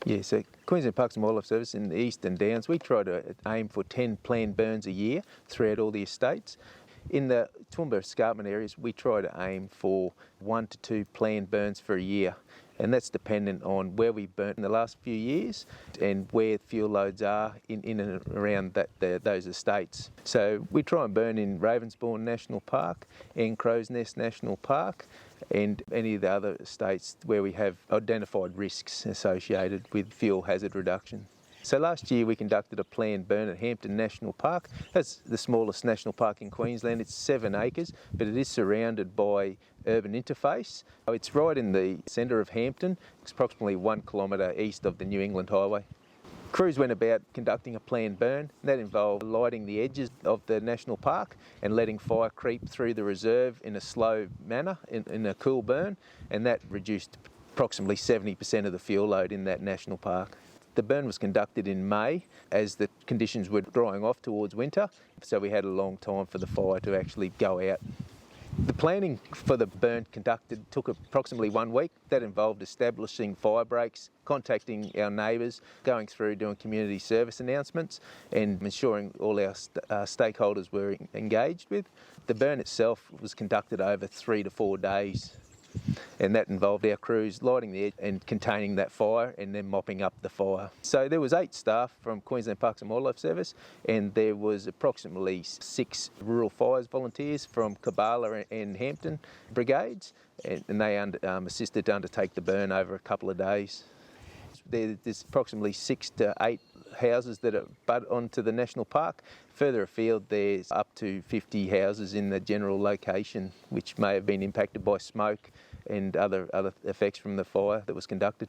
Yeah, so Queensland Parks and Wildlife Service in the Eastern Downs, we try to aim for 10 planned burns a year throughout all the estates. In the Toowoomba escarpment areas, we try to aim for 1 to 2 planned burns for a year. And that's dependent on where we burnt in the last few years and where fuel loads are in and around those estates. So we try and burn in Ravensbourne National Park and Crow's Nest National Park and any of the other estates where we have identified risks associated with fuel hazard reduction. So last year we conducted a planned burn at Hampton National Park. That's the smallest national park in Queensland. It's 7 acres, but it is surrounded by urban interface. It's right in the centre of Hampton. It's approximately 1 kilometre east of the New England Highway. Crews went about conducting a planned burn. That involved lighting the edges of the national park and letting fire creep through the reserve in a slow manner, in a cool burn, and that reduced approximately 70% of the fuel load in that national park. The burn was conducted in May as the conditions were drying off towards winter, so we had a long time for the fire to actually go out. The planning for the burn conducted took approximately 1 week. That involved establishing fire breaks, contacting our neighbours, going through doing community service announcements and ensuring all our stakeholders were engaged with. The burn itself was conducted over 3 to 4 days. And that involved our crews lighting the edge and containing that fire and then mopping up the fire. So there was 8 staff from Queensland Parks and Wildlife Service, and there was approximately 6 rural fires volunteers from Kabala and Hampton brigades, and they assisted to undertake the burn over a couple of days. There's approximately 6 to 8 houses that are butt onto the national park. Further afield there's up to 50 houses in the general location which may have been impacted by smoke and other effects from the fire that was conducted.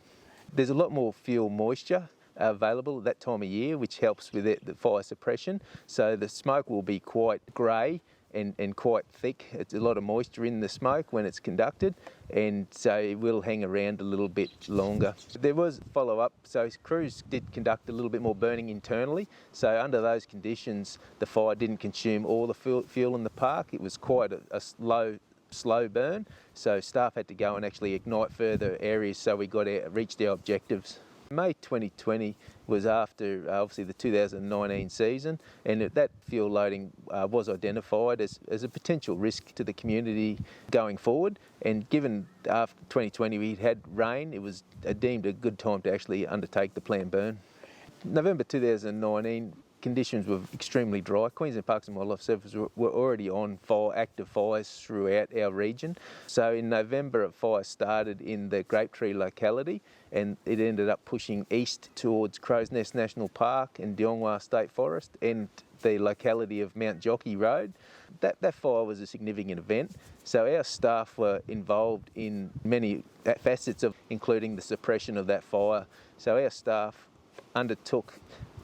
There's a lot more fuel moisture available at that time of year, which helps with the fire suppression. So the smoke will be quite grey and quite thick. It's a lot of moisture in the smoke when it's conducted, and so it will hang around a little bit longer. There was follow-up, so crews did conduct a little bit more burning internally. So under those conditions, the fire didn't consume all the fuel in the park. It was quite a slow burn, so staff had to go and actually ignite further areas so we reached our objectives. May 2020 was after obviously the 2019 season, and that fuel loading was identified as a potential risk to the community going forward, and given after 2020 we had rain, it was deemed a good time to actually undertake the planned burn. November 2019, conditions were extremely dry. Queensland Parks and Wildlife Service were already on active fires throughout our region. So in November, a fire started in the Grapetree locality, and it ended up pushing east towards Crow's Nest National Park and Toowoomba State Forest and the locality of Mount Jockey Road. That fire was a significant event. So our staff were involved in many facets of including the suppression of that fire. So our staff undertook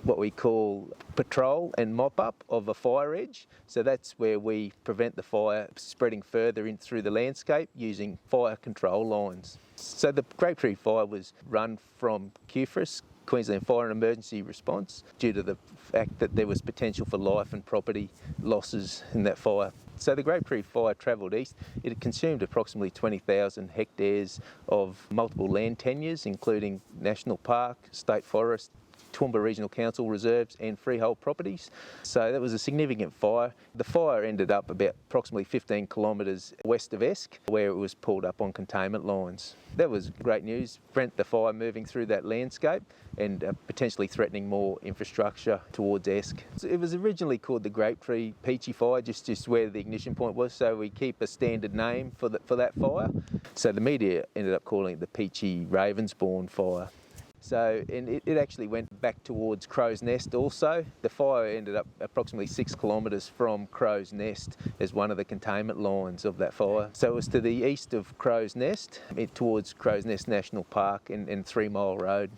what we call patrol and mop-up of a fire edge. So that's where we prevent the fire spreading further in through the landscape using fire control lines. So the Grapetree fire was run from QFRS, Queensland Fire and Emergency Response, due to the fact that there was potential for life and property losses in that fire. So the Grapetree fire travelled east. It consumed approximately 20,000 hectares of multiple land tenures, including National Park, State Forest, Toowoomba Regional Council reserves and freehold properties. So that was a significant fire. The fire ended up about approximately 15 kilometres west of Esk, where it was pulled up on containment lines. That was great news. Prevent the fire moving through that landscape and potentially threatening more infrastructure towards Esk. It was originally called the Grapetree Peachy Fire, just where the ignition point was, so we keep a standard name for that fire. So the media ended up calling it the Peachy Ravensbourne Fire. So, and it actually went back towards Crow's Nest also. The fire ended up approximately 6 kilometres from Crow's Nest as one of the containment lines of that fire. So it was to the east of Crow's Nest, towards Crow's Nest National Park and 3 Mile Road.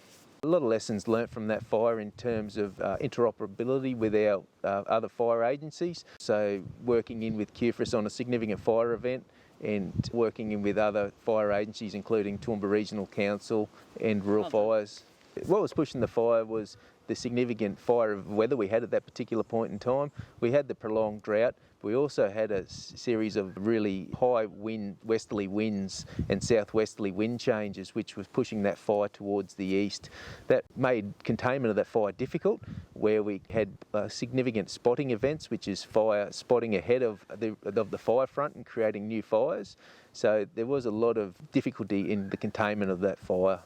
A lot of lessons learnt from that fire in terms of interoperability with our other fire agencies. So working in with QFRS on a significant fire event, and working in with other fire agencies including Toowoomba Regional Council and Rural Fires. What was pushing the fire was the significant fire of weather we had at that particular point in time. We had the prolonged drought. We also had a series of really high westerly winds and southwesterly wind changes, which was pushing that fire towards the east. That made containment of that fire difficult, where we had significant spotting events, which is fire spotting ahead of the fire front and creating new fires. So there was a lot of difficulty in the containment of that fire.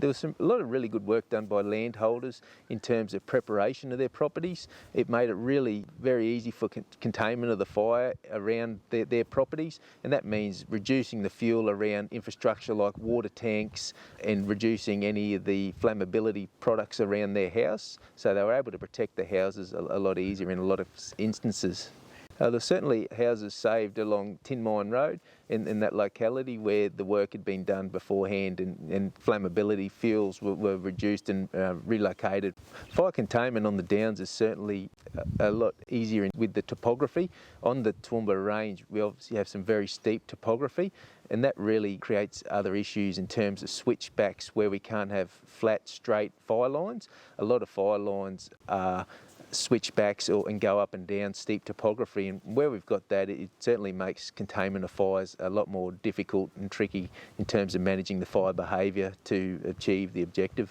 There was a lot of really good work done by landholders in terms of preparation of their properties. It made it really very easy for containment of the fire around their properties, and that means reducing the fuel around infrastructure like water tanks and reducing any of the flammability products around their house. So they were able to protect the houses a lot easier in a lot of instances. There's certainly houses saved along Tin Mine Road in that locality where the work had been done beforehand, and flammability fuels were reduced and relocated. Fire containment on the Downs is certainly a lot easier with the topography. On the Toowoomba Range, we obviously have some very steep topography, and that really creates other issues in terms of switchbacks where we can't have flat, straight fire lines. A lot of fire lines are switchbacks and go up and down steep topography, and where we've got that, it certainly makes containment of fires a lot more difficult and tricky in terms of managing the fire behaviour to achieve the objective.